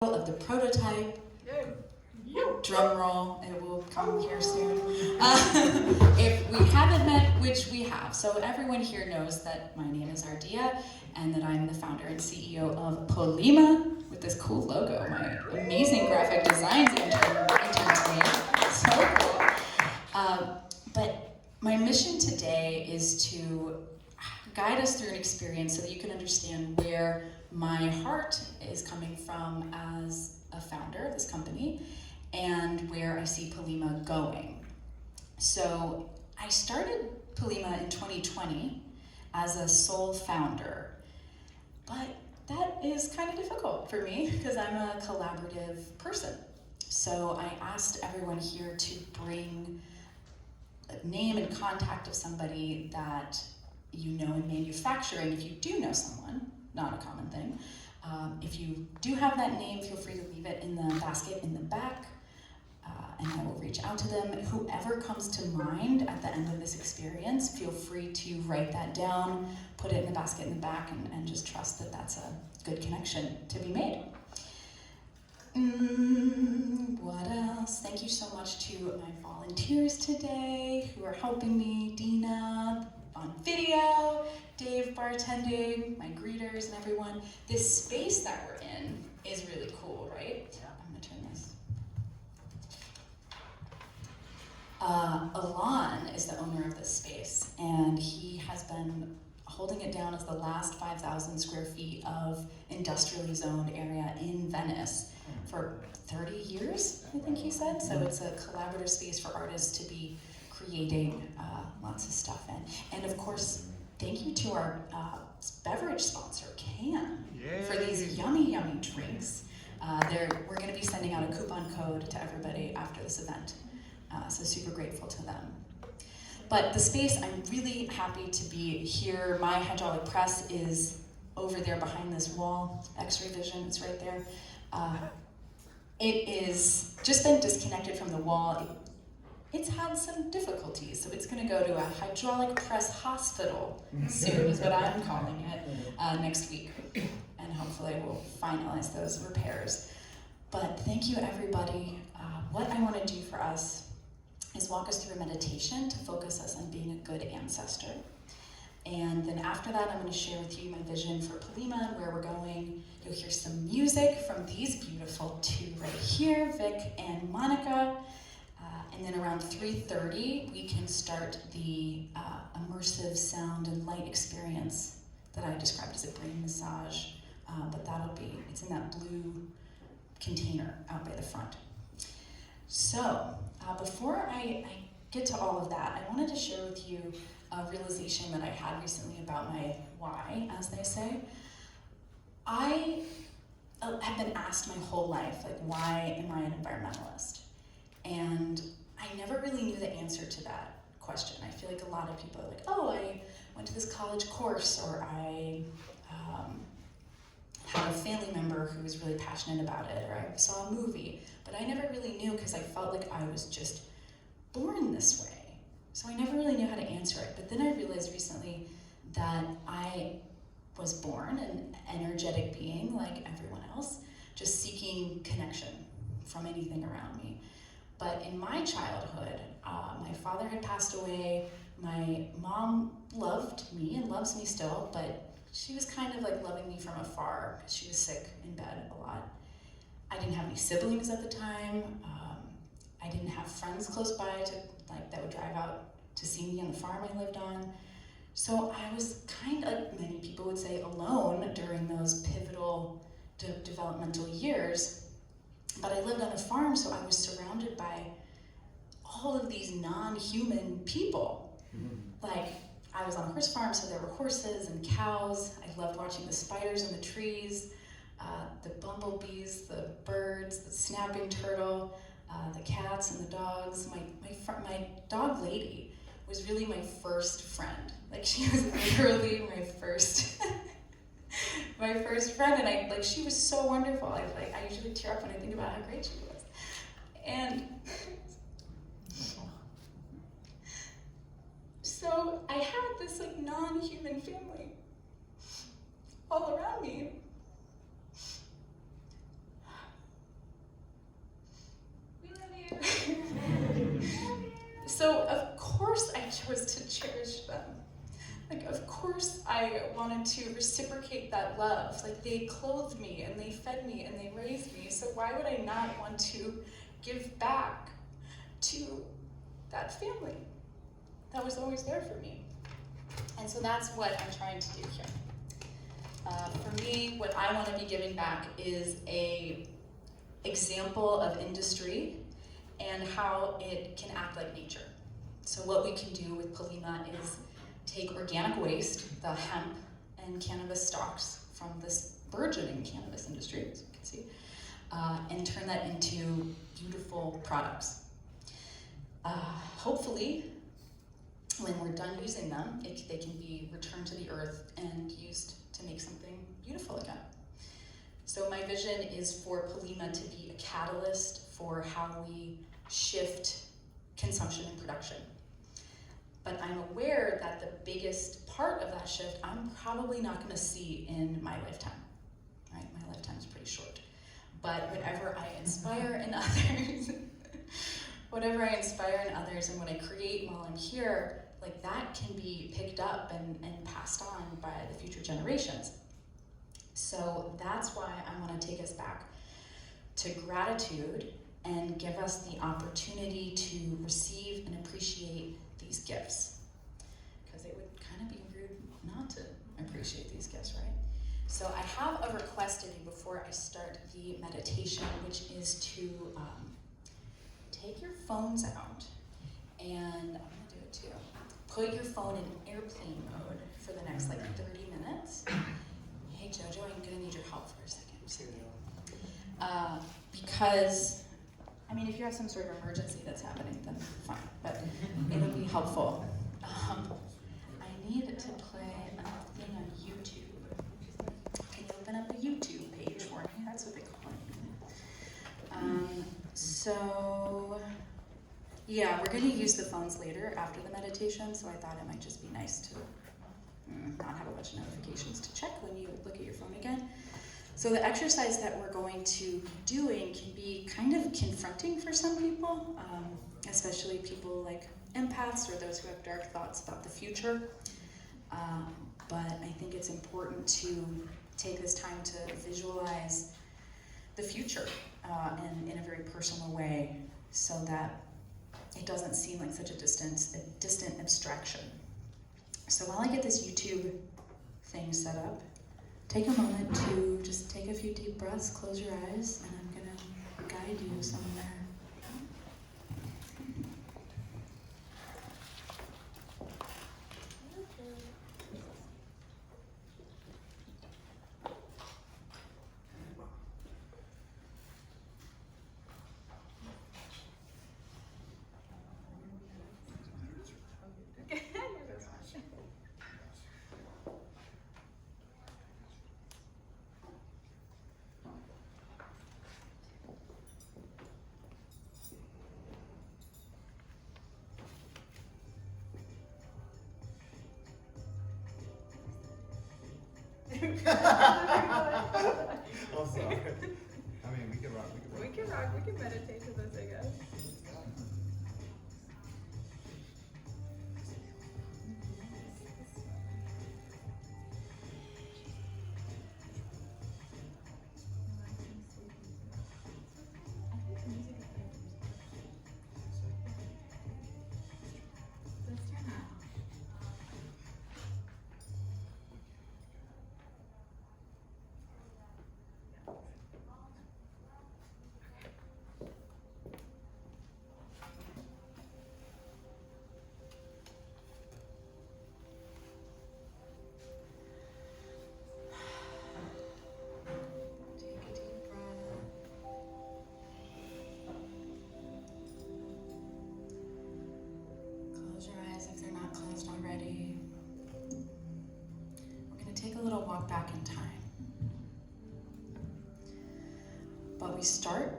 of the prototype. Drum roll, it will come here soon. If we haven't met, which we have, so everyone here knows that my name is Ardilla and that I'm the founder and CEO of Pollima with this cool logo. My amazing graphic designs intern made. So cool. But my mission today is to guide us through an experience so that you can understand where my heart is coming from as a founder of this company and where I see Pollima going. So I started Pollima in 2020 as a sole founder, but that is kind of difficult for me because I'm a collaborative person. So I asked everyone here to bring a name and contact of somebody that you know in manufacturing, if you do know someone, not a common thing. If you do have that name, feel free to leave it in the basket in the back, and I will reach out to them. Whoever comes to mind at the end of this experience, feel free to write that down, put it in the basket in the back, and just trust that that's a good connection to be made. What else? Thank you so much to my volunteers today who are helping me, Dina on video, Dave bartending, my greeters and everyone. This space that we're in is really cool, right? I'm gonna turn this. Alon is the owner of this space, and he has been holding it down as the last 5,000 square feet of industrially zoned area in Venice for 30 years, I think he said. So it's a collaborative space for artists to be creating lots of stuff in. And of course, thank you to our beverage sponsor, Can, for these yummy, yummy drinks. We're gonna be sending out a coupon code to everybody after this event. So super grateful to them. But the space, I'm really happy to be here. My hydraulic press is over there behind this wall. X-ray vision, it's right there. It is just been disconnected from the wall. It's had some difficulties, so it's going to go to a hydraulic press hospital soon, is what I'm calling it, next week. And hopefully we'll finalize those repairs. But thank you, everybody. What I want to do for us is walk us through a meditation to focus us on being a good ancestor. And then after that, I'm going to share with you my vision for Pollima and where we're going. You'll hear some music from these beautiful two right here, Vic and Monica. And then around 3:30, we can start the immersive sound and light experience that I described as a brain massage. But it's in that blue container out by the front. So before I get to all of that, I wanted to share with you a realization that I had recently about my why, as they say. I have been asked my whole life, like, why am I an environmentalist? And I never really knew the answer to that question. I feel like a lot of people are like, oh, I went to this college course, or I had a family member who was really passionate about it, or I saw a movie. But I never really knew because I felt like I was just born this way. So I never really knew how to answer it. But then I realized recently that I was born an energetic being like everyone else, just seeking connection from anything around me. But in my childhood, my father had passed away. My mom loved me and loves me still, but she was kind of like loving me from afar because she was sick in bed a lot. I didn't have any siblings at the time. I didn't have friends close by that would drive out to see me on the farm I lived on. So I was kind of, like many people would say, alone during those pivotal developmental years. But I lived on a farm, so I was surrounded by all of these non-human people. Like, I was on a horse farm, so there were horses and cows. I loved watching the spiders in the trees, the bumblebees, the birds, the snapping turtle, the cats and the dogs. My dog lady was really my first friend. Like, she was literally my first friend, and she was so wonderful. I usually tear up when I think about how great she was. And so I had this non-human family all around me. So of course I chose to cherish them. Like, of course I wanted to reciprocate that love. Like, they clothed me and they fed me and they raised me, so why would I not want to give back to that family that was always there for me? And so that's what I'm trying to do here. For me, what I want to be giving back is a example of industry and how it can act like nature. So what we can do with Pollima is take organic waste, the hemp and cannabis stalks from this burgeoning cannabis industry, as you can see, and turn that into beautiful products. Hopefully, when we're done using them, they can be returned to the earth and used to make something beautiful again. So my vision is for Pollima to be a catalyst for how we shift consumption and production. But I'm aware that the biggest part of that shift I'm probably not going to see in my lifetime. Right? My lifetime is pretty short. But whatever I inspire in others, whatever I inspire in others and what I create while I'm here, like that can be picked up and passed on by the future generations. So that's why I want to take us back to gratitude and give us the opportunity to receive and appreciate these gifts. Because it would kind of be rude not to appreciate these gifts, right? So I have a request of you before I start the meditation, which is to take your phones out, and I'm gonna do it too. Put your phone in airplane mode for the next like 30 minutes. Hey Jojo, I'm gonna need your help for a second. Because, I mean, if you have some sort of emergency that's happening, then fine, but it'll be helpful. I need to play a thing on YouTube. Can you open up a YouTube page for me? That's what they call it. So, yeah, we're going to use the phones later after the meditation, so I thought it might just be nice to not have a bunch of notifications to check when you look at your phone again. So the exercise that we're going to be doing can be kind of confronting for some people, especially people like empaths or those who have dark thoughts about the future. But I think it's important to take this time to visualize the future and in a very personal way, so that it doesn't seem like such a distant abstraction. So while I get this YouTube thing set up, take a moment to just take a few deep breaths, close your eyes, and I'm gonna guide you somewhere. I'm sorry. I mean, we can rock. We can meditate to this, I guess. Walk back in time. But we start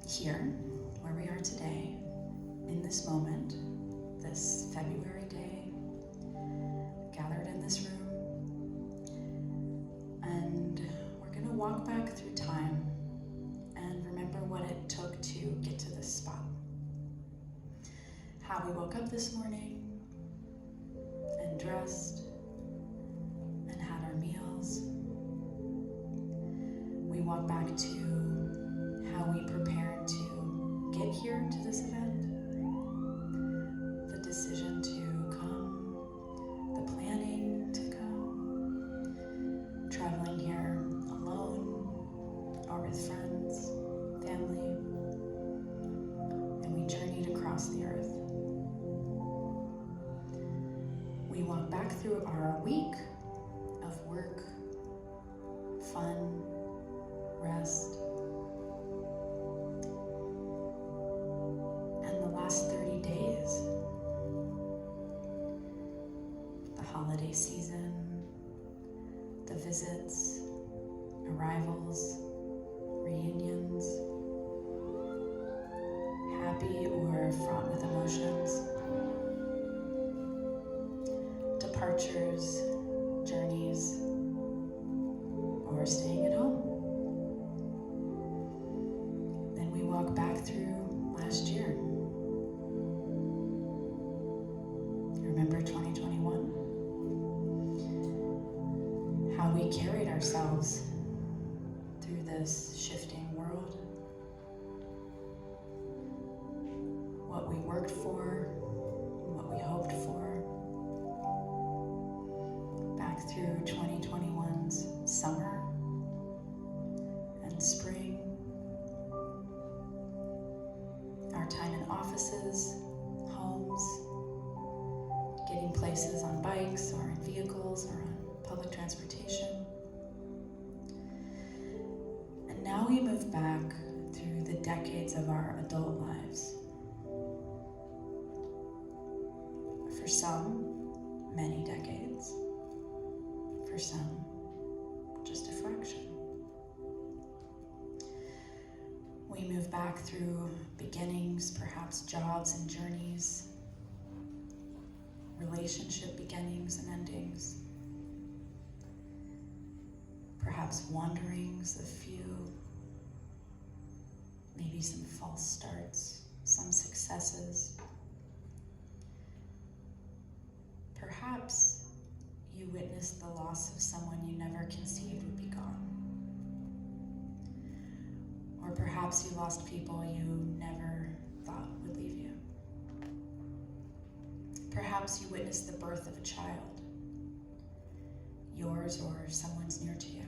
here, where we are today, in this moment, this February day, gathered in this room, and we're going to walk back through time and remember what it took to get to this spot. how we woke up this morning and dressed and had our meals. We walk back to how we prepared to get here to this event, the decision to come, the planning to come, traveling here alone or with friends, family, and we journeyed across the earth. We walk back through our week of work, fun, rest, and the last 30 days, the holiday season, the visits, arrivals, reunions, happy or fraught with emotions, departures, journeys, or staying at home. Then we walk back through last year. Remember 2021? How we carried ourselves through this shifting world. What we worked for, what we hoped for. Back through 2021's summer and spring. Our time in offices, homes, getting places on bikes or in vehicles or on public transportation. And now we move back through the decades of our adult lives. For some, many decades. For some, just a fraction. We move back through beginnings, perhaps jobs and journeys, relationship beginnings and endings, perhaps wanderings of few, maybe some false starts, some successes. Perhaps you witnessed the loss of someone you never conceived would be gone. Or perhaps you lost people you never thought would leave you. Perhaps you witnessed the birth of a child, yours or someone's near to you.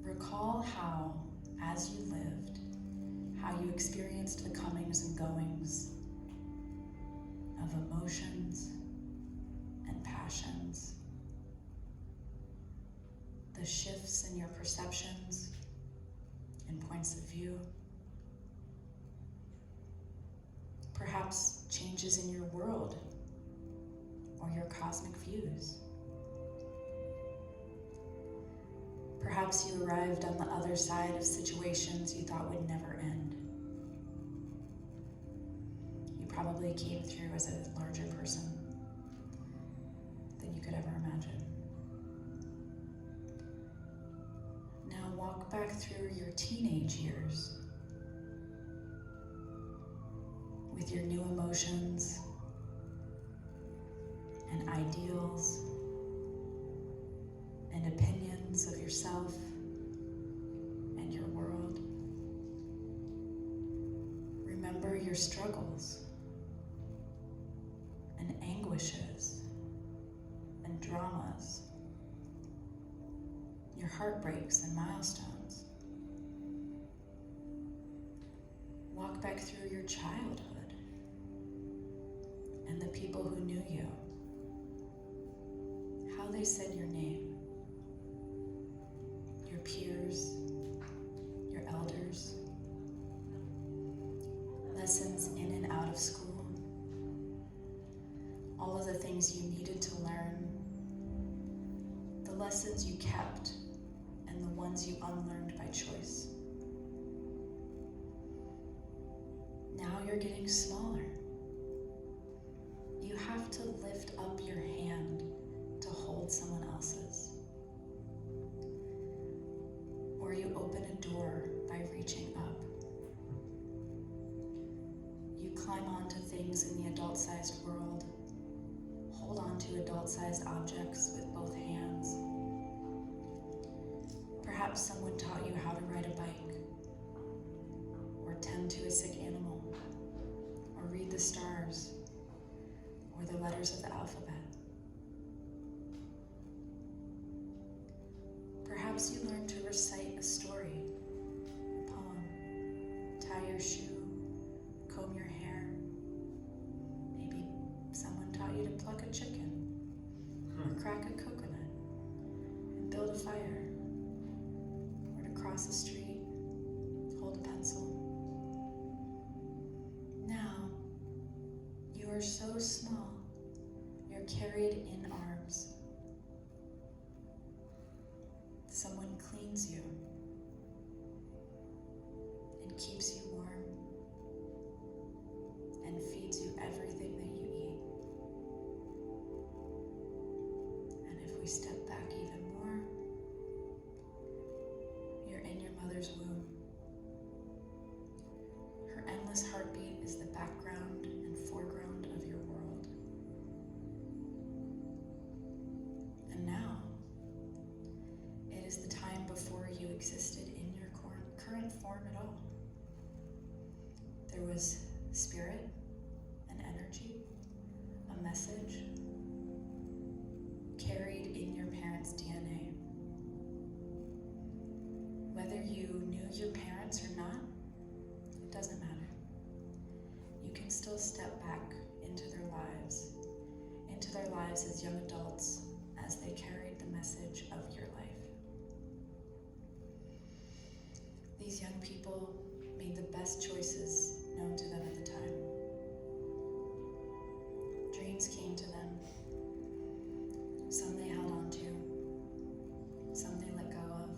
Recall how, as you lived, how you experienced the comings and goings of emotions and passions, the shifts in your perceptions and points of view, perhaps changes in your world or your cosmic views. Perhaps you arrived on the other side of situations you thought would never end. You probably came through as a larger person than you could ever imagine. Now walk back through your teenage years with your new emotions and ideals and opinions of yourself and your world. Remember your struggles and anguishes and dramas, your heartbreaks and milestones. Walk back through your childhood and the people who knew you, how they said your name, your peers, your elders, lessons in and out of school, all of the things you needed to learn, the lessons you kept, and the ones you unlearned by choice. Now you're getting smaller. You have to lift up your hand to hold someone else's. Or you open a door by reaching up. climb onto things in the adult-sized world, hold on to adult-sized objects with both hands. Perhaps someone taught you how to ride a bike, or tend to a sick animal, or read the stars, or the letters of the alphabet. Perhaps you learned to recite a story, a poem, tie your shoe, comb your hair. Maybe someone taught you to pluck a chicken, or crack a coconut, and build a fire, or to cross a street, hold a pencil. Now, you are so small, you're carried in arms. Someone cleans you and keeps you warm and feeds you everything that you eat. And if we step back even more, you're in your mother's womb. Her endless heartbeat is the background and foreground of your world. And now, it is the time before you existed in your current form at all. There was spirit, an energy, a message carried in your parents' DNA. Whether you knew your parents or not, it doesn't matter. You can still step back into their lives as young adults, as they carried the message of your life. These young people made the best choices known to them at the time. Dreams came to them. Some they held on to, some they let go of.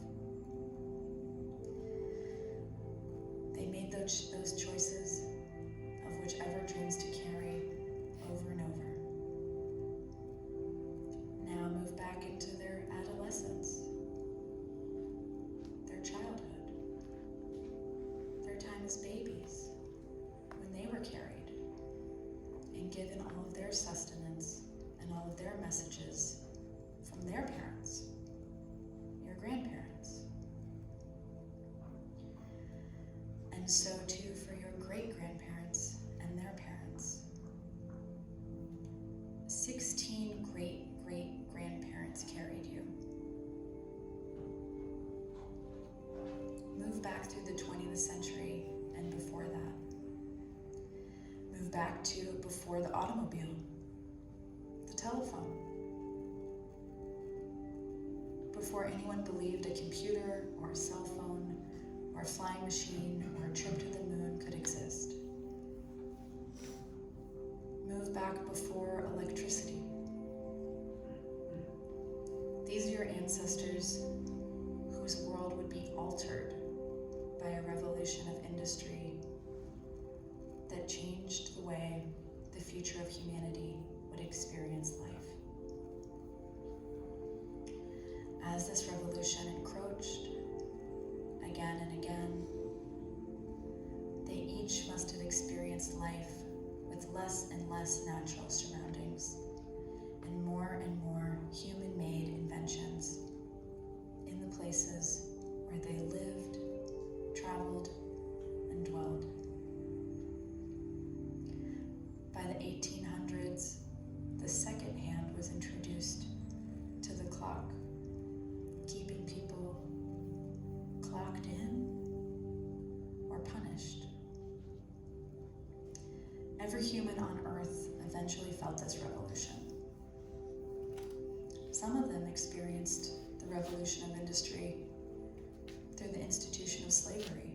They made those choices of whichever dreams to carry over and over. Now move back into their adolescence, their childhood, their time as babies, when they were carried and given all of their sustenance and all of their messages from their parents, your grandparents. And so too for your great-grandparents and their parents. 16 great-great-grandparents carried you. Move back through the 20th century and before that. Move back to before the automobile, the telephone, before anyone believed a computer or a cell phone or a flying machine or a trip to the moon could exist. Move back before electricity. These are your ancestors whose world would be altered by a revolution of industry that changed the way the future of humanity would experience life. As this revolution encroached again and again, they each must have experienced life with less and less natural surroundings and more human-made inventions in the places where they lived, traveled, and dwelled. By the 1800s, the second hand was introduced to the clock, keeping people clocked in or punished. Every human on Earth eventually felt this revolution. Some of them experienced the revolution of industry through the institution of slavery,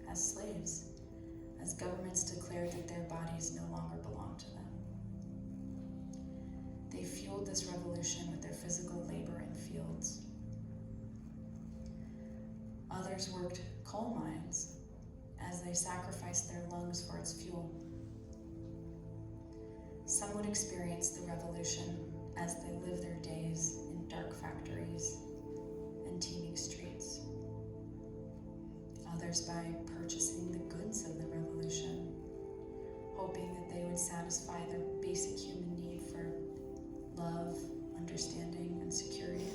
as slaves, as governments declared that their bodies no longer belonged to them. They fueled this revolution with their physical labor in fields. Others worked coal mines as they sacrificed their lungs for its fuel. Some would experience the revolution as they lived their days in dark factories and teeming streets. Others by purchasing the goods of the revolution would satisfy their basic human need for love, understanding, and security.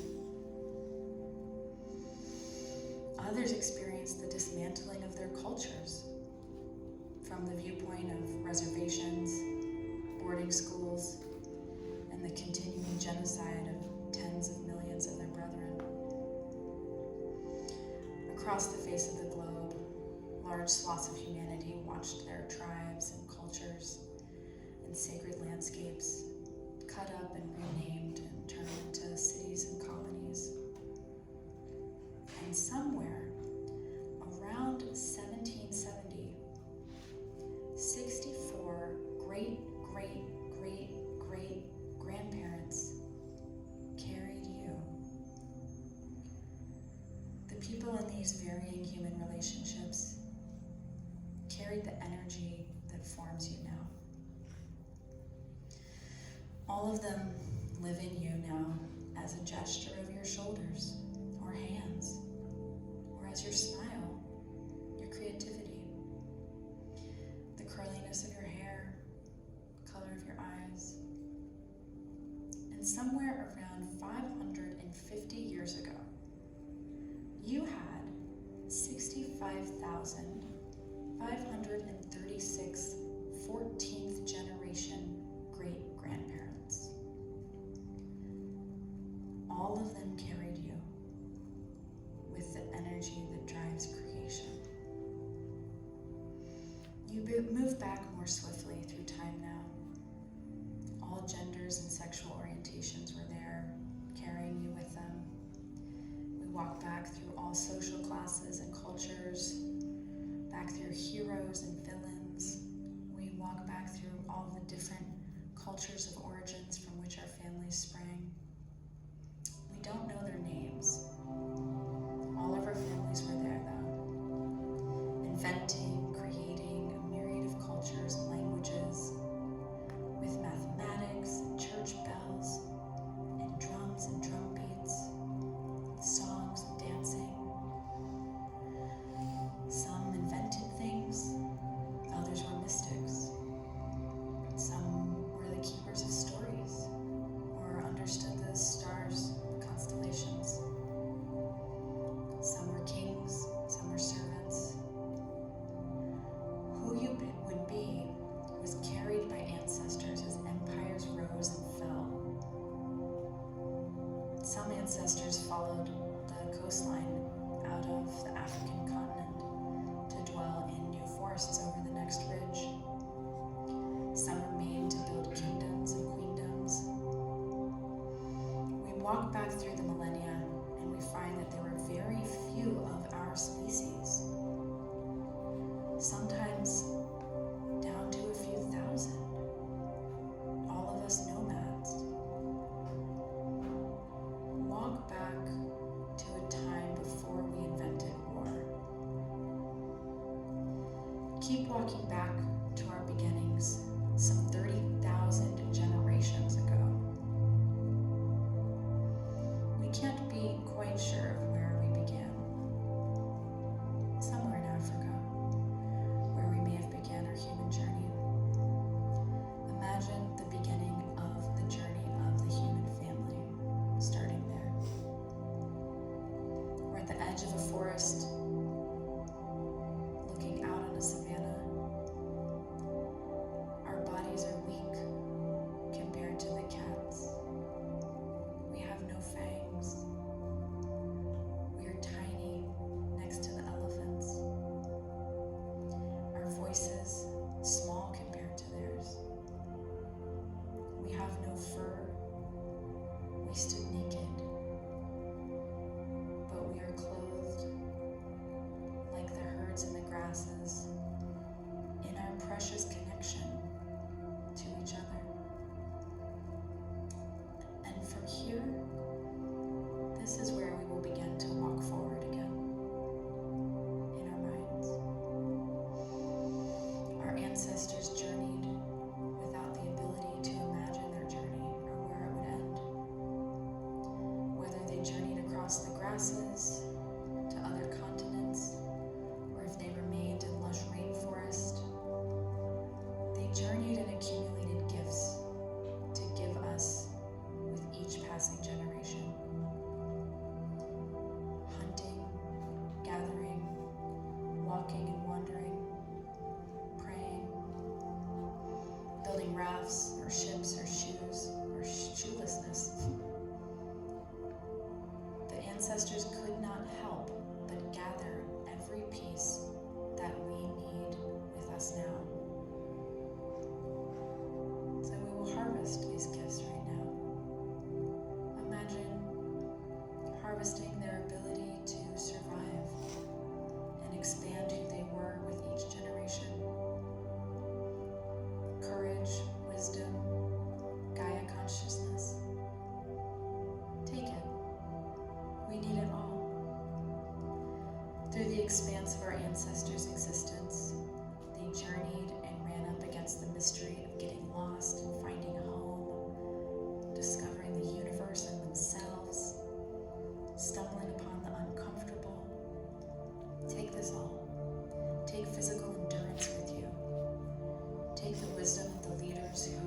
Others experienced the dismantling of their cultures from the viewpoint of reservations, boarding schools, and the continuing genocide of tens of millions of their brethren. Across the face of the globe, large swaths of humanity watched their tribes and cultures and sacred landscapes cut up and renamed and turned into cities and colonies. And somewhere around 1770, 64 great-great-great-great-grandparents carried you. The people in these varying human relationships carried the energy that forms you now. All of them live in you now as a gesture of your shoulders or hands, or as your smile, your creativity, the curliness of your hair, color of your eyes. And somewhere around 550 years ago, you had 65,536 14th generation great-grandparents. All of them carried you with the energy that drives creation. You move back more swiftly through time now. All genders and sexual orientations were there, carrying you with them. We walk back through all social classes and cultures, back through heroes and villains. We walk back through all the different cultures of origins from which our families sprang. We don't know their names. All of our families were there though, inventing, creating a myriad of cultures and languages, with mathematics and church bells and drums and drum beats, songs and dancing. Some invented things, others were mystics. Some were the keepers of stories, or understood the stars, constellations. Some were kings, some were servants. Who you would be was carried by ancestors as empires rose and fell. Some ancestors followed the coastline out of the African continent to dwell in new forests over the next ridge. Some remained to build kingdoms and queendoms. We walk back through the millennia and we find that there were very few of our species, sometimes down to a few thousand, all of us nomads. Walk back to a time before we invented war. Keep walking back to our beginnings, some 30,000 generations ago. We can't be quite sure of where we began. Somewhere in Africa, where we may have began our human journey. Imagine the beginning of the journey of the human family, starting there. We're at the edge of a forest, looking out on a savanna. Our bodies are weak compared to the cats. We have no fangs. We are tiny next to the elephants. Our voices small compared to theirs. We have no fur. We stood naked, but we are clothed ancestors could not help but gather every piece that we need with us now. So we will harvest these gifts right now. Imagine harvesting their ability to survive and expand who they were with each generation. Courage, wisdom, Gaia consciousness. Take it. We need it all. Through the expanse of our ancestors' existence, they journeyed and ran up against the mystery of getting lost and finding a home, discovering the universe and themselves, stumbling upon the uncomfortable. Take this all. Take physical endurance with you. Take the wisdom of the leaders who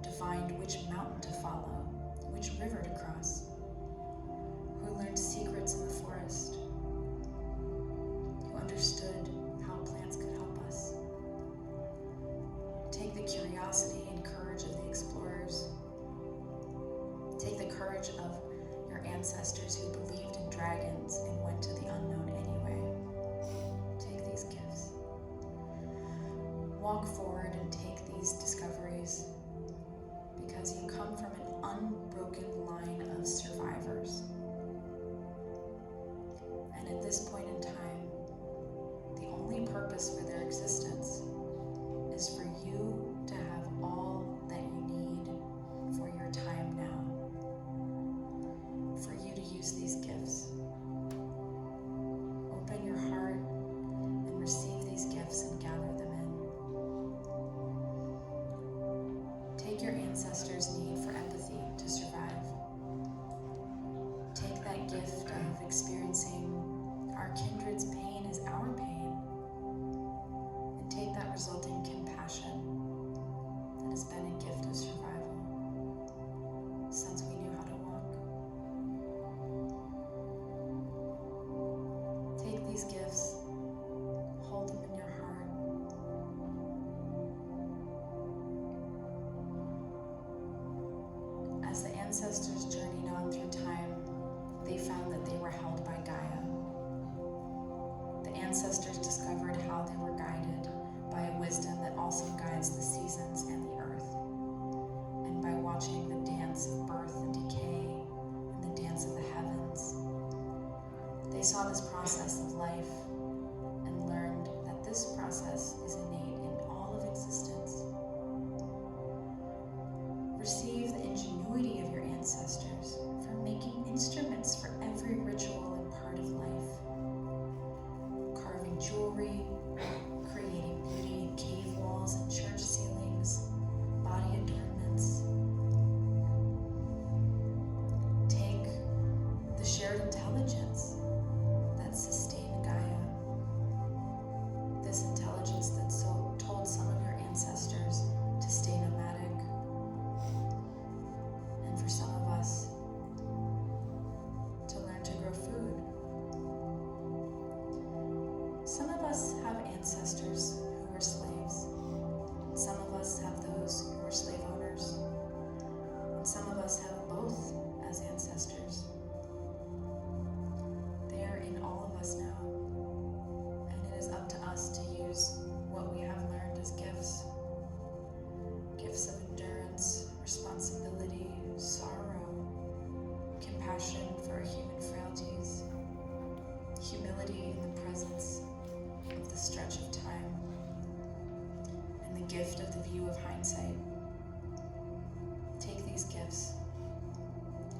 defined which mountain to follow, which river to cross, who learned secrets in the forest, who understood how plants could help us. Take the curiosity and courage of the explorers. Take the courage of your ancestors who believed in dragons and went to the unknown anyway. Take these gifts. Walk forward and take these discoveries because you come from an unbroken line of survivors. And at this point in time, the only purpose for their existence is for you to have all that you need for your time now. For you to use these gifts. Open your heart and receive these gifts and gather them in. Take your ancestors' need for empathy to survive. Take that gift of experiencing our kindred's pain as our pain, and take that resulting compassion that has been a gift of survival since we knew how to walk. Take these gifts, hold them in your heart. As the ancestors journeyed on through time, they found that they were held by Gaia. The ancestors discovered how they were guided by a wisdom that also guides the seasons and the earth, and by watching the dance of birth and decay and the dance of the heavens. They saw this process of life and learned that this process is innate in all of existence. Receive the ingenuity of your ancestors for making instruments for every ritual and part of life. Carving jewelry, creating beauty in cave walls and church ceilings, body adornments. Take the shared intelligence that sustained Gaia. This intelligence that told some of your ancestors to stay nomadic. And for some of us, to learn to grow food. Some of us have ancestors who were slaves. Some of us have those who were slave owners. And some of us have both as ancestors. They are in all of us now. And it is up to us to use what we have learned as gifts. Gifts of endurance, responsibility, sorrow, compassion for our human frailties, humility in the presence of the stretch of time, and the gift of the view of hindsight. Take these gifts.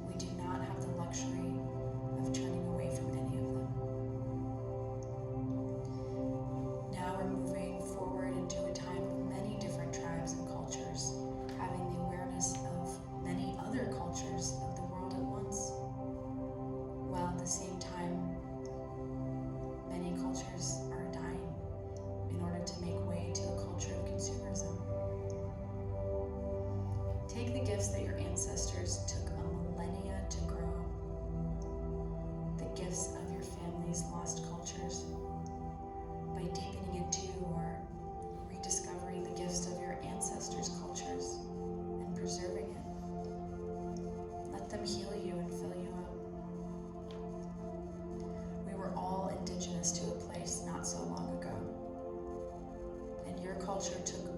We do not have the luxury of turning away from any of them. Now we're moving forward into a time of many different tribes and cultures, having the awareness of many other cultures of the world at once, while at the same time, many cultures are dying in order to make way to a culture of consumerism. culture took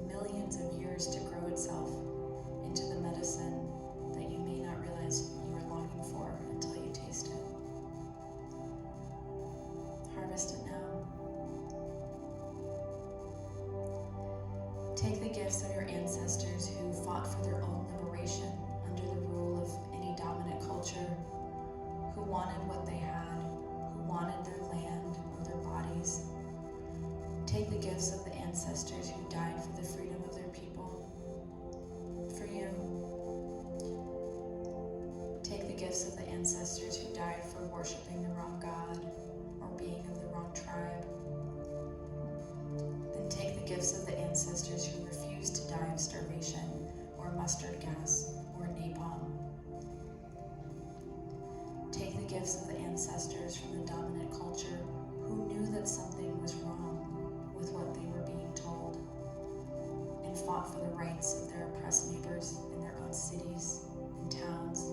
millions of years to grow itself into the medicine that you may not realize you are longing for until you taste it. Harvest it now. Take the gifts of your ancestors who fought for their own liberation under the rule of any dominant culture, who wanted what they had, who wanted their land or their bodies. Take the gifts of the ancestors who died for the freedom of their people. For you. Take the gifts of the ancestors who died for worshiping the wrong God or being of the wrong tribe. Then take the gifts of the ancestors who refused to die of starvation or mustard gas or napalm. Take the gifts of the ancestors from the dominant culture who knew that something was wrong with what they were being told and fought for the rights of their oppressed neighbors in their own cities and towns.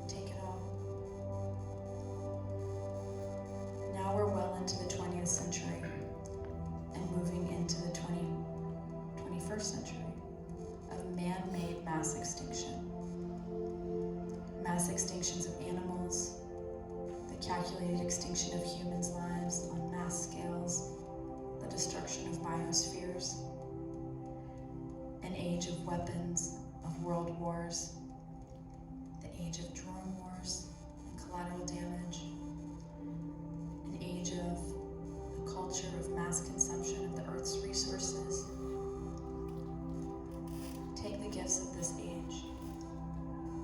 Take it all. Now we're well into the 20th century and moving into the 21st century of man-made mass extinction. Mass extinctions of animals, the calculated extinction of humans' lives on mass scales, the destruction of biospheres, an age of weapons, of world wars, the age of drone wars and collateral damage, an age of a culture of mass consumption of the Earth's resources. Take the gifts of this age,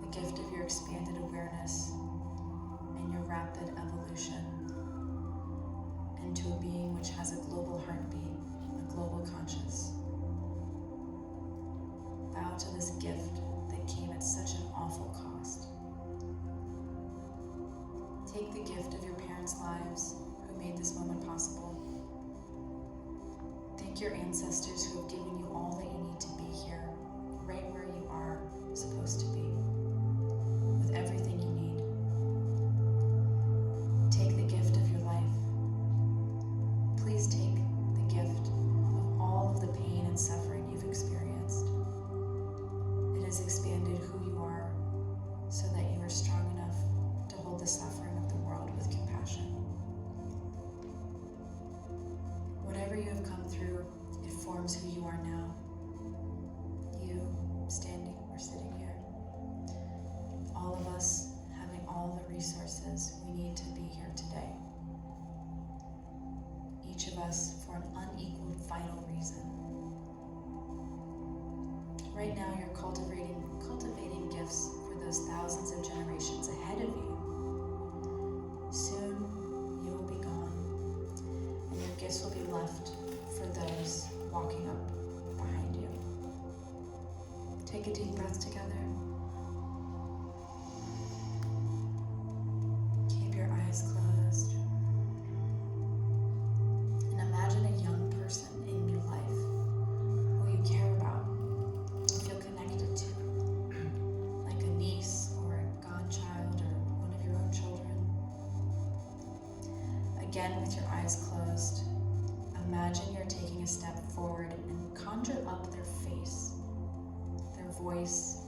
the gift of your expanded awareness and your rapid evolution into a being which has a global heartbeat, a global conscious. Bow to this gift that came at such an awful cost. Take the gift of your parents' lives who made this moment possible. Thank your ancestors who have given you all that you need to be here, right where you are supposed to be, with everything you need. Take the gift of your life. Please take the gift of all of the pain and suffering you've experienced. It has expanded who you are so that you are strong enough to hold the suffering of the world with compassion. Whatever you have come through, it forms who you are now. You, standing or sitting here. All of us having all the resources we need to be here today. Each of us for an unequaled vital reason. Right now you're cultivating gifts for those thousands of generations ahead of you. Soon you will be gone, and your gifts will be left for those walking up behind you. Take a deep breath together. Keep your eyes closed. And imagine a young person in your life who you care about and feel connected to, like a niece or a godchild or one of your own children. Again, with your eyes closed, imagine you're taking a step forward and conjure up their face, their voice,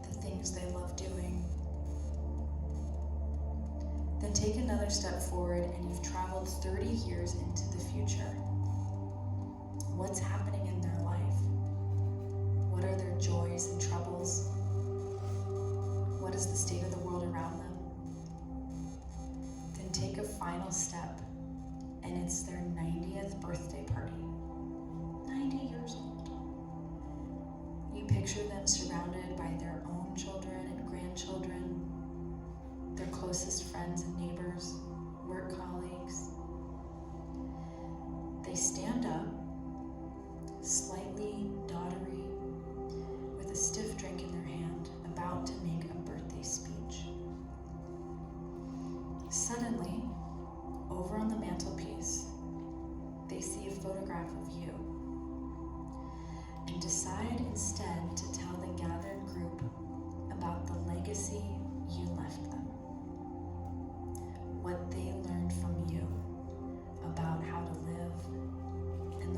the things they love doing. Then take another step forward and you've traveled 30 years into the future. What's happening in their life? What are their joys and troubles? What is the state of the world around them? Then take a final step, and it's their 90th birthday party. 90 years old. You picture them surrounded by their own children and grandchildren, their closest friends and neighbors, work colleagues. They stand up, slightly doddery, with a stiff drink in their hand, about to make a birthday speech. Suddenly, over on the mantelpiece, they see a photograph of you and decide instead to tell the gathered group about the legacy you left them. What they learned from you about how to live and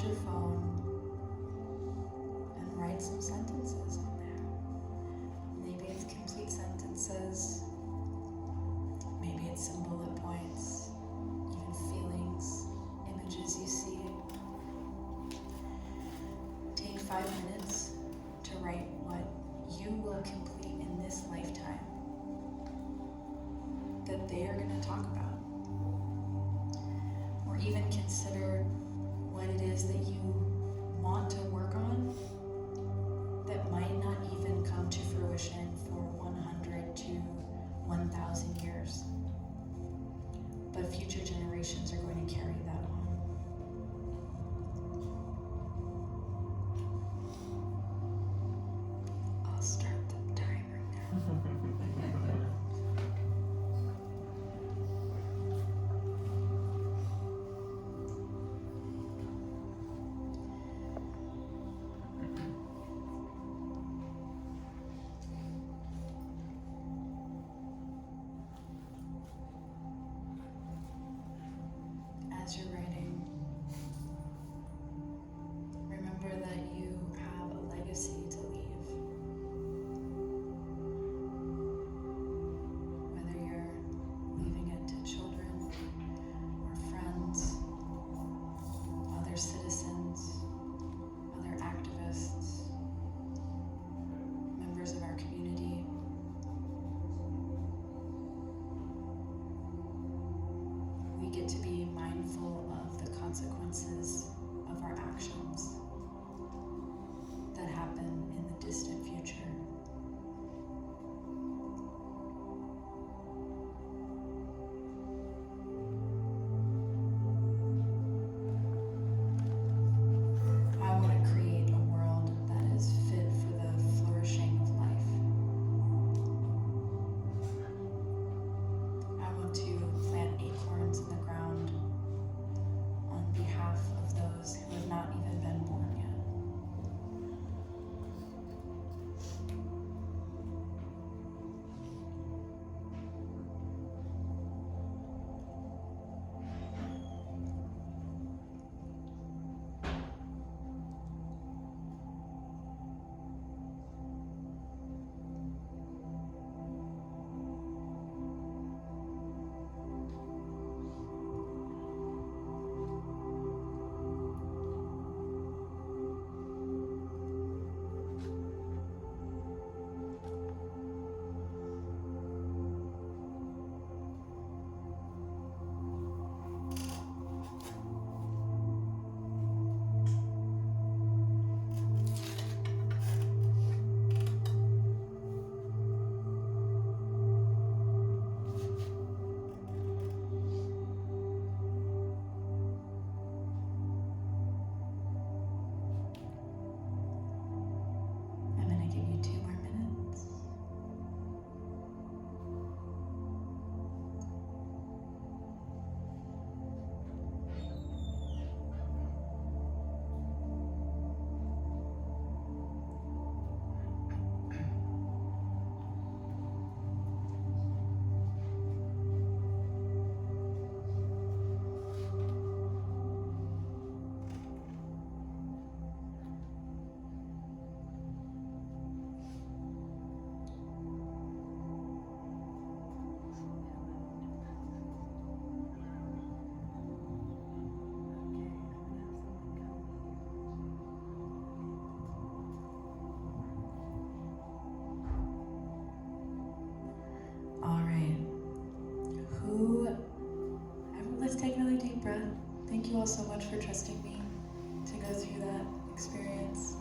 your phone and write some sentences in there. Maybe it's complete sentences, maybe it's some bullet points, even feelings, images you see. Take 5 minutes to write what you will complete in this lifetime that they are going to talk about. Or even consider what it is that you want to work on that might not even come to fruition for 100 to 1,000 years. But future generations are going to carry that on. I'll start the timer now. As you're writing, remember that you have a legacy to leave. Whether you're leaving it to children or friends, other citizens, other activists, members of our community. We get to be mindful of the consequences of our actions that happen in the distant future. I want to create a world that is fit for the flourishing of life. I want to plant acorns in the ground on behalf of those who have not even been born yet. I'm going to give you 2 more minutes. All right. Let's take another deep breath. Thank you all so much for trusting me to go through that experience.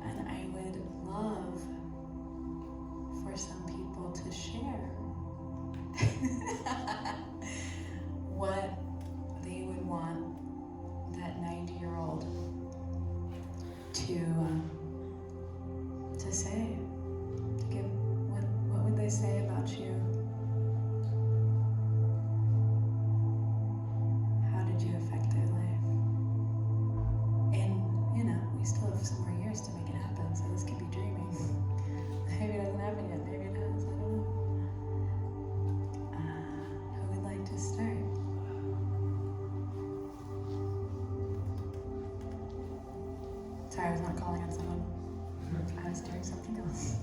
And I would love for some people to share what they would want that 90-year-old to say. What would they say about you? How did you affect their life? And, we still have some more years to make it happen, so this could be dreaming. Maybe it hasn't happened yet, maybe it has, I don't know. Who would like to start? Sorry, I was not calling on someone. I was doing something else.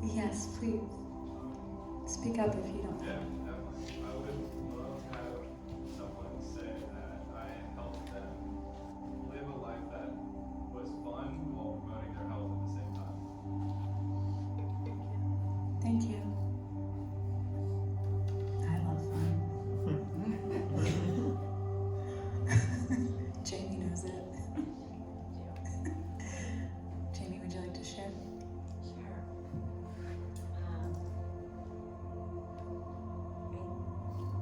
Yes, please. Speak up if you don't. Yeah, definitely. I would love to have someone say that I helped them live a life that was fun while promoting their health at the same time. Thank you. I love fun. Jamie knows it. Jamie, would you like to share? Sure.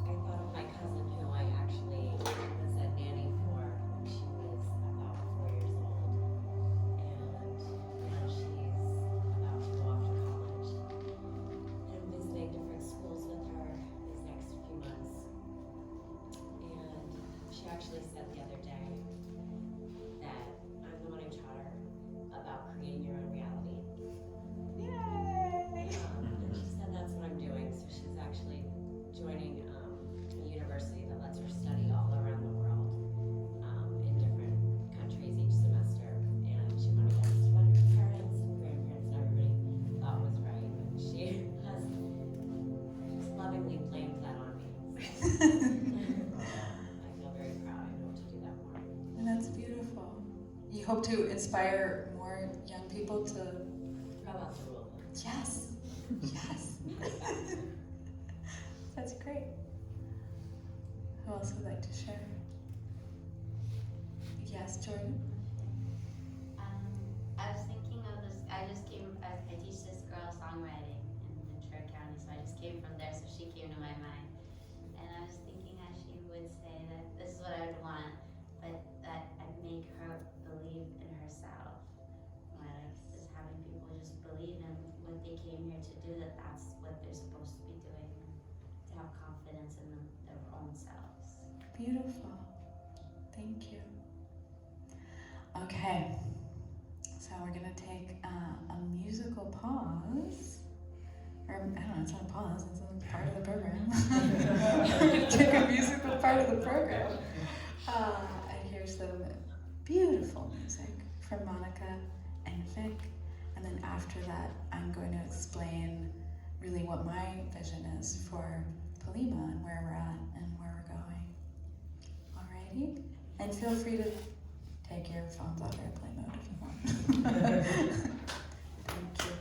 I thought of my cousin who I actually was a nanny for when she was about 4 years old. And now she's about to go off to college. And I'm visiting different schools with her these next few months. And she actually said the other day that I'm the one who taught her about creating your own reality. And she said that's what I'm doing. So she's actually joining a university that lets her study all around the world in different countries each semester. And she went against what her parents and grandparents and everybody thought was right. And she has just lovingly blamed that on me. I feel very proud. I know to do that more. And that's beautiful. You hope to inspire more young people to. How about the rule? Yes. Yes. That's great. Who else would like to share? Yes, Jordan. I was thinking of this. I teach this girl songwriting in Ventura County, so I just came from there. So she came to my mind, and I was thinking how she would say that this is what I would want, but that I'd make her believe in herself. Like just having people just believe in what they came here to do. That's what they're supposed to be doing, to have confidence in their own selves. Beautiful. Thank you. Okay. So we're going to take a musical pause. Or, I don't know, it's not a pause, it's a part of the program. We're going to take a musical part of the program. And here's some beautiful music from Monica and Vic. And then after that, I'm going to explain really what my vision is for Pollima and where we're at and where we're going. Alrighty? And feel free to take your phones off airplane mode if you want. Thank you.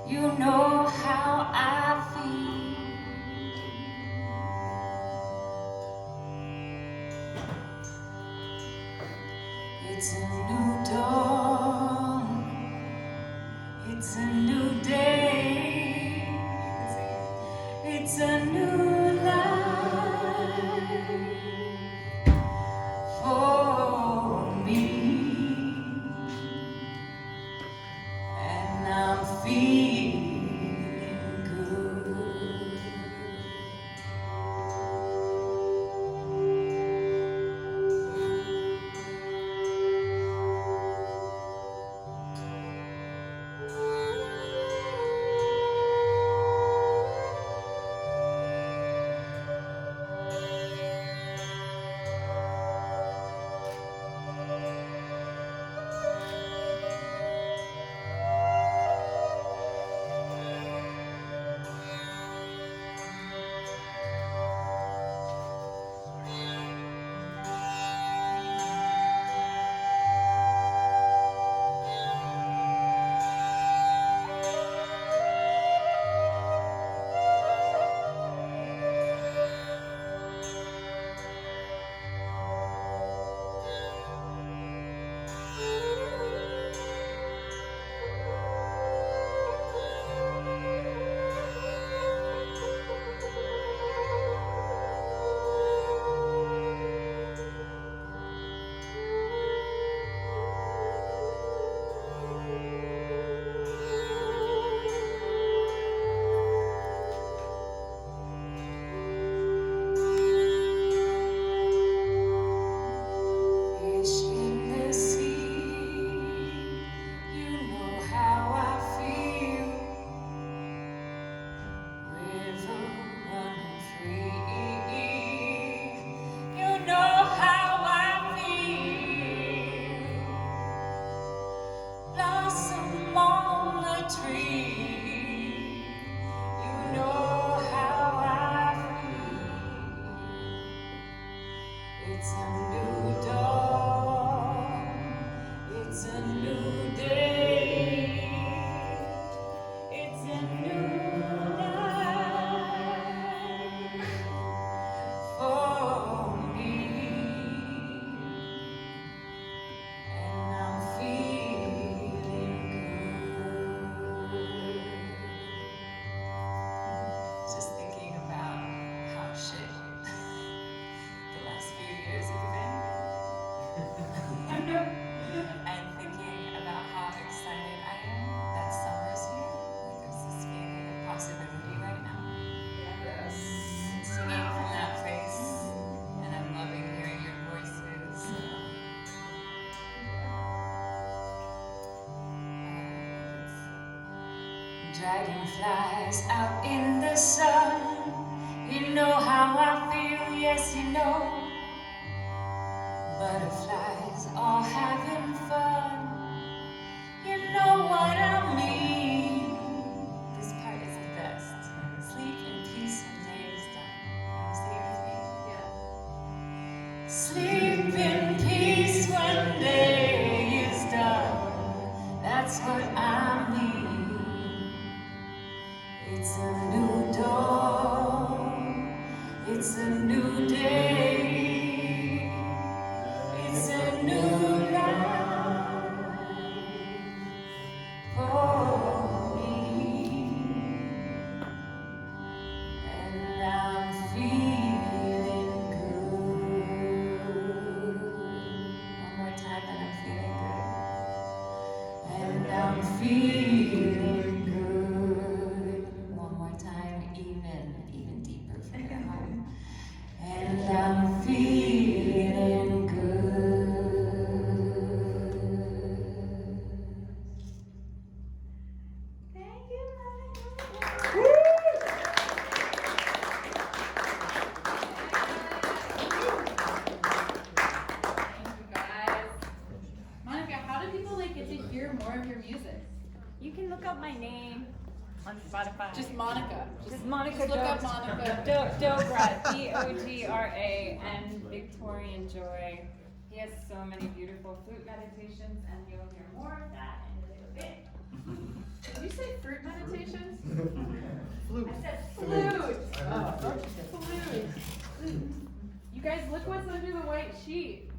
You know how I feel. It's a new dawn. It's a new day. It's a new life for me. And I'm feeling good. Fish in the sea, you know how I feel. River running free, you know how I feel. Blossom on the tree, you know how I feel. It's a new dawn, it's a new day, it's a new life for me. And I'm feeling good. Just thinking about how shit the last few years have been. And thinking about how excited I am that summer's here. Like there's this feeling of possibility right now. Yes. Singing from that place, and I'm loving hearing your voices. Dragonflies out in the sun. You know how I feel, yes you know. Butterflies all having fun. You know what I mean. This part is the best. Sleep in peace when day is done. You see it with me? Yeah. Sleep in peace when day is done. That's what I mean. It's a new dawn. It's a new day. It's a new life for me, and I'm feeling good. One more time, and I'm feeling good. And I'm feeling good. One more time, even deeper from your heart. And I'm feeling good. Thank you, Guys. Monica, how do people get to hear more of your music? You can look up my name on Spotify. Just Monica. Just Monica Just look up Monica. Dogra, Dogra, and Victorian Joy. He has so many beautiful flute meditations, and you'll hear more of that in a little bit. Did you say fruit meditation? decorations? Flute. I said flute. Oh, Flute. You guys, look what's under the white sheet.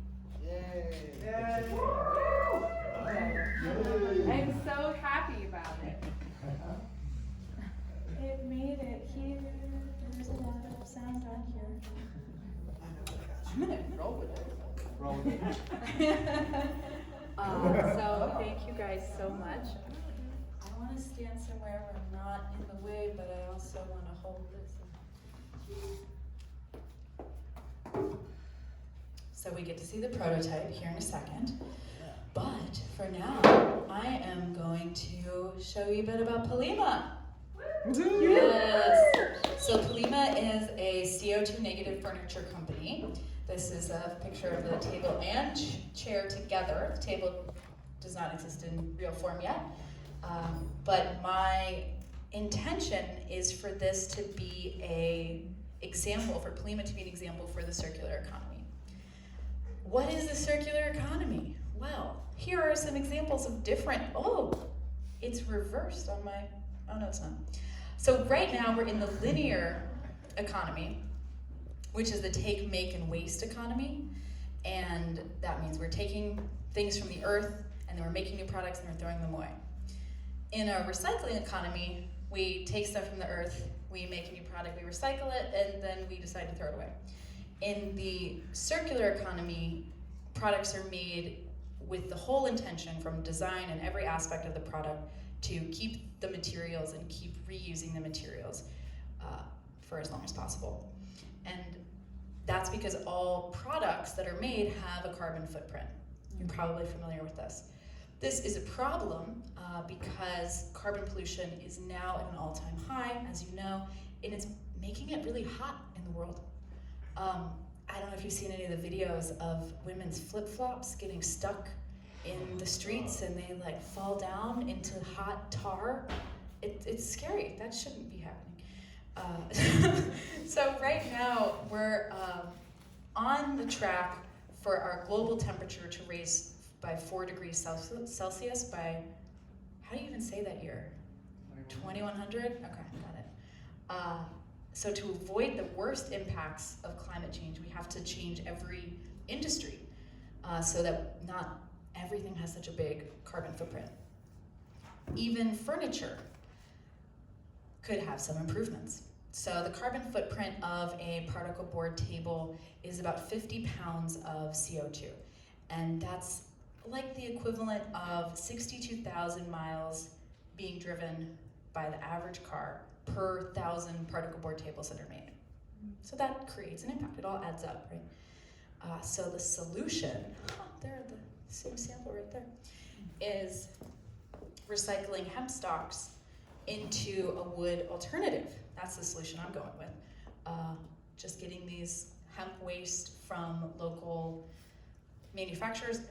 Yay. I'm so happy about it. It made it here. There's a lot of sound on here. I'm gonna roll with it. Roll with it. So thank you guys so much. I want to stand somewhere where I'm not in the way, but I also want to hold this. So we get to see the prototype here in a second. But for now, I am going to show you a bit about Pollima. Yes. So Pollima is a CO2 negative furniture company. This is a picture of the table and chair together. The table does not exist in real form yet. But my intention is for this to be an example, for Pollima to be an example for the circular economy. What is the circular economy? Well, here are some examples of different, it's reversed on my, no it's not. So right now we're in the linear economy, which is the take, make, and waste economy. And that means we're taking things from the earth and then we're making new products and we're throwing them away. In a recycling economy, we take stuff from the earth, we make a new product, we recycle it, and then we decide to throw it away. In the circular economy, products are made with the whole intention from design and every aspect of the product to keep the materials and keep reusing the materials for as long as possible. And that's because all products that are made have a carbon footprint. You're probably familiar with this. This is a problem because carbon pollution is now at an all-time high, as you know, and it's making it really hot in the world. I don't know if you've seen any of the videos of women's flip-flops getting stuck in the streets and they like fall down into hot tar. It's scary. That shouldn't be happening. So right now we're on the track for our global temperature to raise by 4 degrees Celsius by, how do you even say that year? 2100? Okay, got it. So to avoid the worst impacts of climate change, we have to change every industry so that not everything has such a big carbon footprint. Even furniture could have some improvements. So the carbon footprint of a particle board table is about 50 pounds of CO2. And that's like the equivalent of 62,000 miles being driven by the average car per 1,000 particle board tables that are made. So that creates an impact. It all adds up, right? So the solution, there, the same sample right there, is recycling hemp stalks into a wood alternative. That's the solution I'm going with. Just getting these hemp waste from local manufacturers,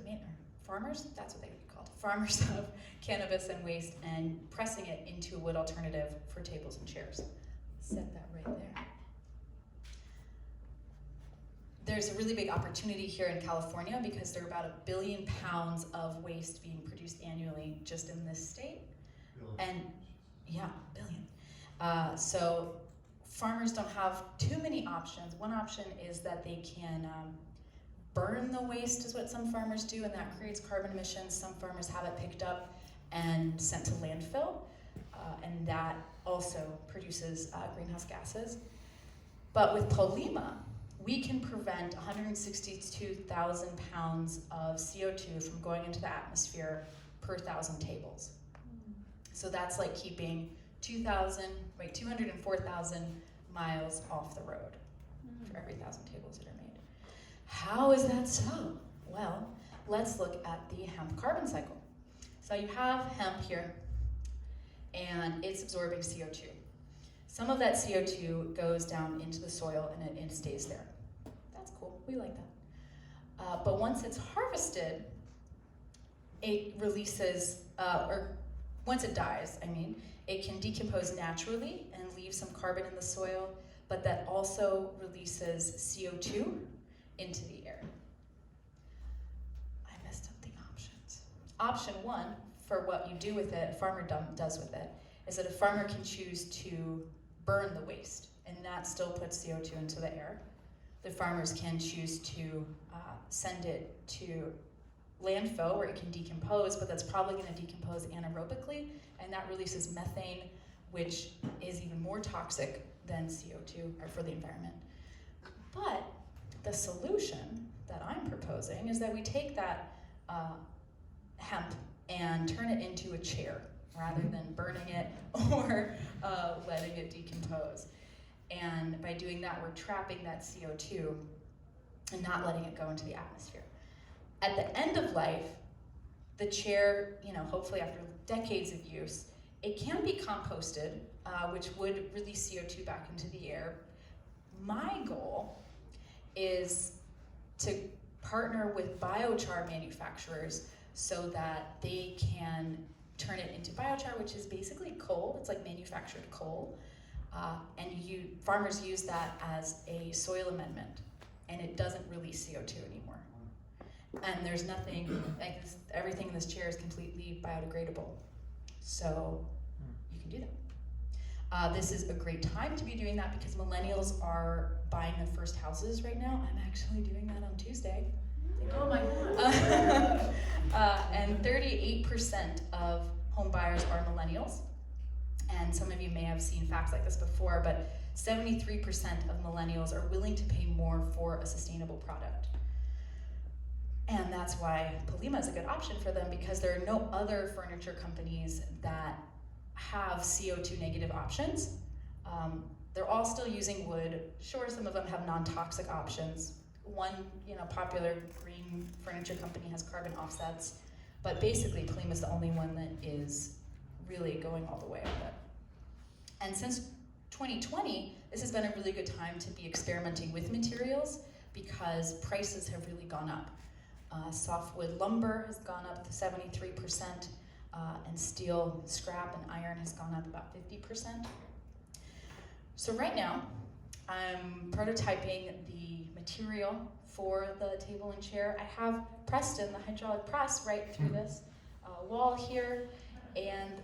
farmers, that's what they would be called, farmers of cannabis and waste, and pressing it into a wood alternative for tables and chairs. Set that right there. There's a really big opportunity here in California because there are about 1 billion pounds of waste being produced annually just in this state. And yeah, billion. So farmers don't have too many options. One option is that they can burn the waste, is what some farmers do, and that creates carbon emissions. Some farmers have it picked up and sent to landfill, and that also produces greenhouse gases. But with Pollima, we can prevent 162,000 pounds of CO2 from going into the atmosphere per 1,000 tables. So that's like keeping 204,000 miles off the road for every 1,000 tables that are made. How is that so? Well, let's look at the hemp carbon cycle. So you have hemp here, and it's absorbing CO2. Some of that CO2 goes down into the soil and it stays there. That's cool, we like that. But once it's harvested, it releases, once it dies, it can decompose naturally and leave some carbon in the soil, but that also releases CO2 into the air. I messed up the options. Option 1, for what you do with it, a farmer does with it, is that a farmer can choose to burn the waste, and that still puts CO2 into the air. The farmers can choose to send it to landfill where it can decompose, but that's probably going to decompose anaerobically, and that releases methane, which is even more toxic than CO2 for the environment. But the solution that I'm proposing is that we take that hemp and turn it into a chair rather than burning it or letting it decompose. And by doing that, we're trapping that CO2 and not letting it go into the atmosphere. At the end of life, the chair, hopefully after decades of use, it can be composted, which would release CO2 back into the air. My goal is to partner with biochar manufacturers so that they can turn it into biochar, which is basically coal. It's like manufactured coal. And farmers use that as a soil amendment, and it doesn't release CO2 anymore. And there's nothing, everything in this chair is completely biodegradable. So you can do that. This is a great time to be doing that because millennials are buying their first houses right now. I'm actually doing that on Tuesday. Oh my God. And 38% of home buyers are millennials. And some of you may have seen facts like this before, but 73% of millennials are willing to pay more for a sustainable product. And that's why Pollima is a good option for them, because there are no other furniture companies that have CO2 negative options. They're all still using wood. Sure, some of them have non-toxic options. One, popular green furniture company has carbon offsets, but basically Pollima is the only one that is really going all the way with it. And since 2020, this has been a really good time to be experimenting with materials because prices have really gone up. Softwood lumber has gone up to 73%, and steel, scrap, and iron has gone up about 50%. So right now, I'm prototyping the material for the table and chair. I have Preston, the hydraulic press, right through this wall here, and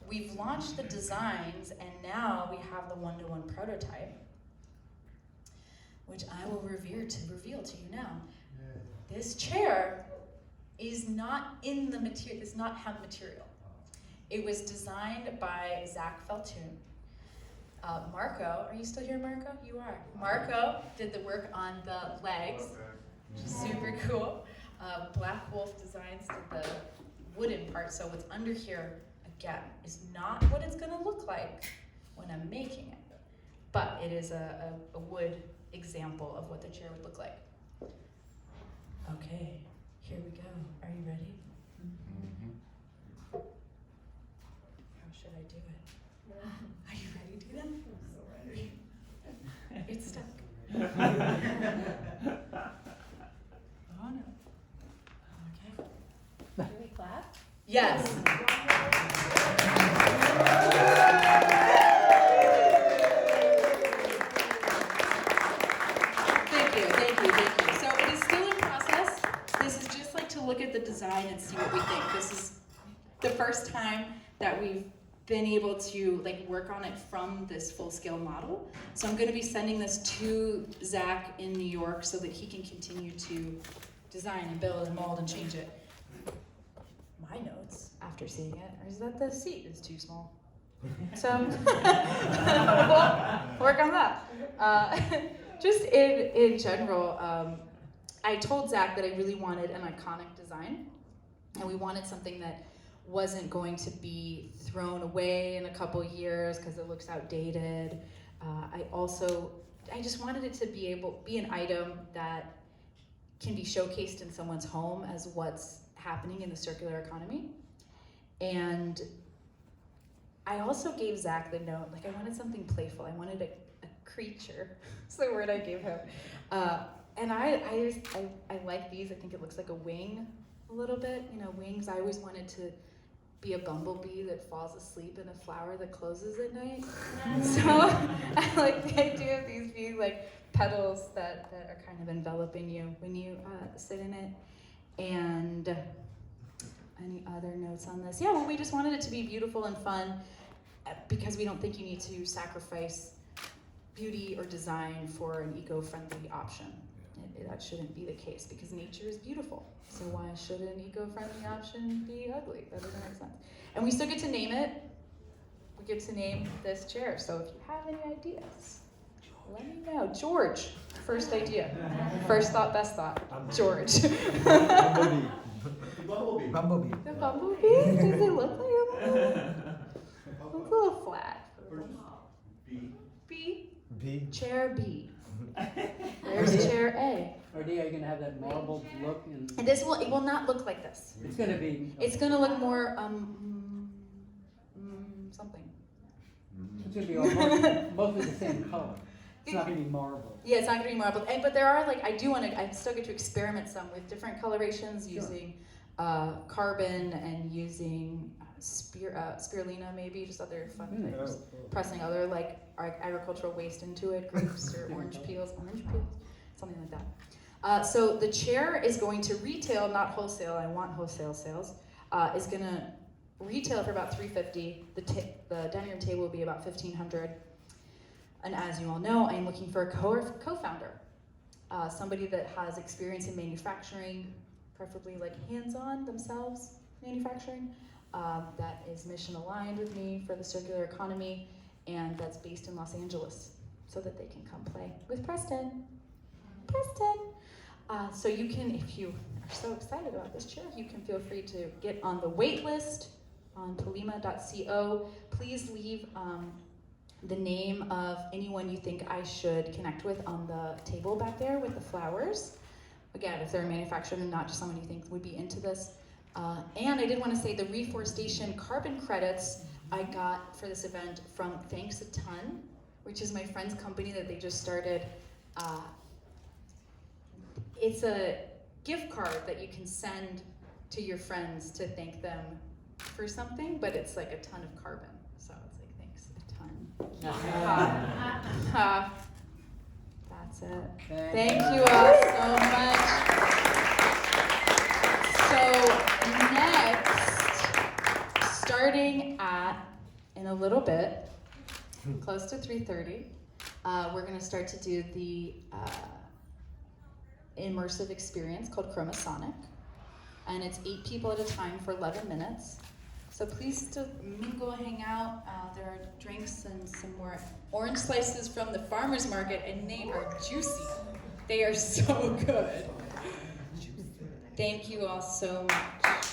we've launched the designs, and now we have the one-to-one prototype, which I will reveal to you now. This chair is not in the material, it's not hemp material. It was designed by Zach Feltoon. Marco, are you still here, Marco? You are. Marco did the work on the legs, which is super cool. Black Wolf Designs did the wooden part, so what's under here, again, is not what it's gonna look like when I'm making it. But it is a wood example of what the chair would look like. Okay, here we go. Are you ready? How should I do it? Are you ready to do that? I'm so ready. It's stuck. Oh no. Okay. Do we clap? Yes. Thank you. So it is still in process. This is just like to look at the design and see what we think. This is the first time that we've been able to work on it from this full-scale model. So I'm going to be sending this to Zach in New York so that he can continue to design and build and mold and change it. My notes after seeing it is that the seat is too small. So we'll work on that. Just in general, I told Zach that I really wanted an iconic design, and we wanted something that wasn't going to be thrown away in a couple years because it looks outdated. I just wanted it to be an item that can be showcased in someone's home as what's happening in the circular economy. And I also gave Zach the note, I wanted something playful. I wanted a creature. That's the word I gave him. And I like these. I think it looks like a wing a little bit. Wings. I always wanted to be a bumblebee that falls asleep in a flower that closes at night. So I like the idea of these being petals that are kind of enveloping you when you sit in it. And any other notes on this? Yeah, well, we just wanted it to be beautiful and fun. because we don't think you need to sacrifice beauty or design for an eco-friendly option. That shouldn't be the case because nature is beautiful. So why should an eco-friendly option be ugly? That doesn't make sense. And we still get to name it. We get to name this chair. So if you have any ideas, let me know. George, first idea. First thought, best thought. George. Bumblebee. Bumblebee. Bumblebee. The bumblebee? Does it look like a bumblebee? It's a little flat. B. B. B. Chair B. There's chair A. Ardilla, are you gonna have that marbled look? And it will not look like this. It's gonna be. It's gonna look more, something. It's gonna be almost mostly the same color. It's not gonna be marble. Yeah, it's not gonna be marbled. But there are I still get to experiment some with different colorations using carbon and using spirulina, maybe, just other fun things. Pressing other agricultural waste into it, grapes or orange peels, something like that. So the chair is going to retail, not wholesale. I want wholesale sales. Is gonna retail for about $350. The dining room table will be about $1,500. And as you all know, I am looking for a co-founder, somebody that has experience in manufacturing, preferably hands-on themselves manufacturing, that is mission aligned with me for the circular economy, and that's based in Los Angeles, so that they can come play with Preston. So you can, if you are so excited about this chair, you can feel free to get on the wait list on pollima.co. Please leave the name of anyone you think I should connect with on the table back there with the flowers. Again, if they're a manufacturer and not just someone you think would be into this. And I did want to say the reforestation carbon credits I got for this event from Thanks a Ton, which is my friend's company that they just started. It's a gift card that you can send to your friends to thank them for something, but it's like a ton of carbon. So it's like, thanks a ton. That's it. Thank you all so much. So next, starting in a little bit, close to 3:30, we're gonna start to do the immersive experience called Chromasonic, and it's 8 people at a time for 11 minutes. So please to mingle, hang out. There are drinks and some more orange slices from the farmer's market, and they are juicy. They are so good. Thank you all so much.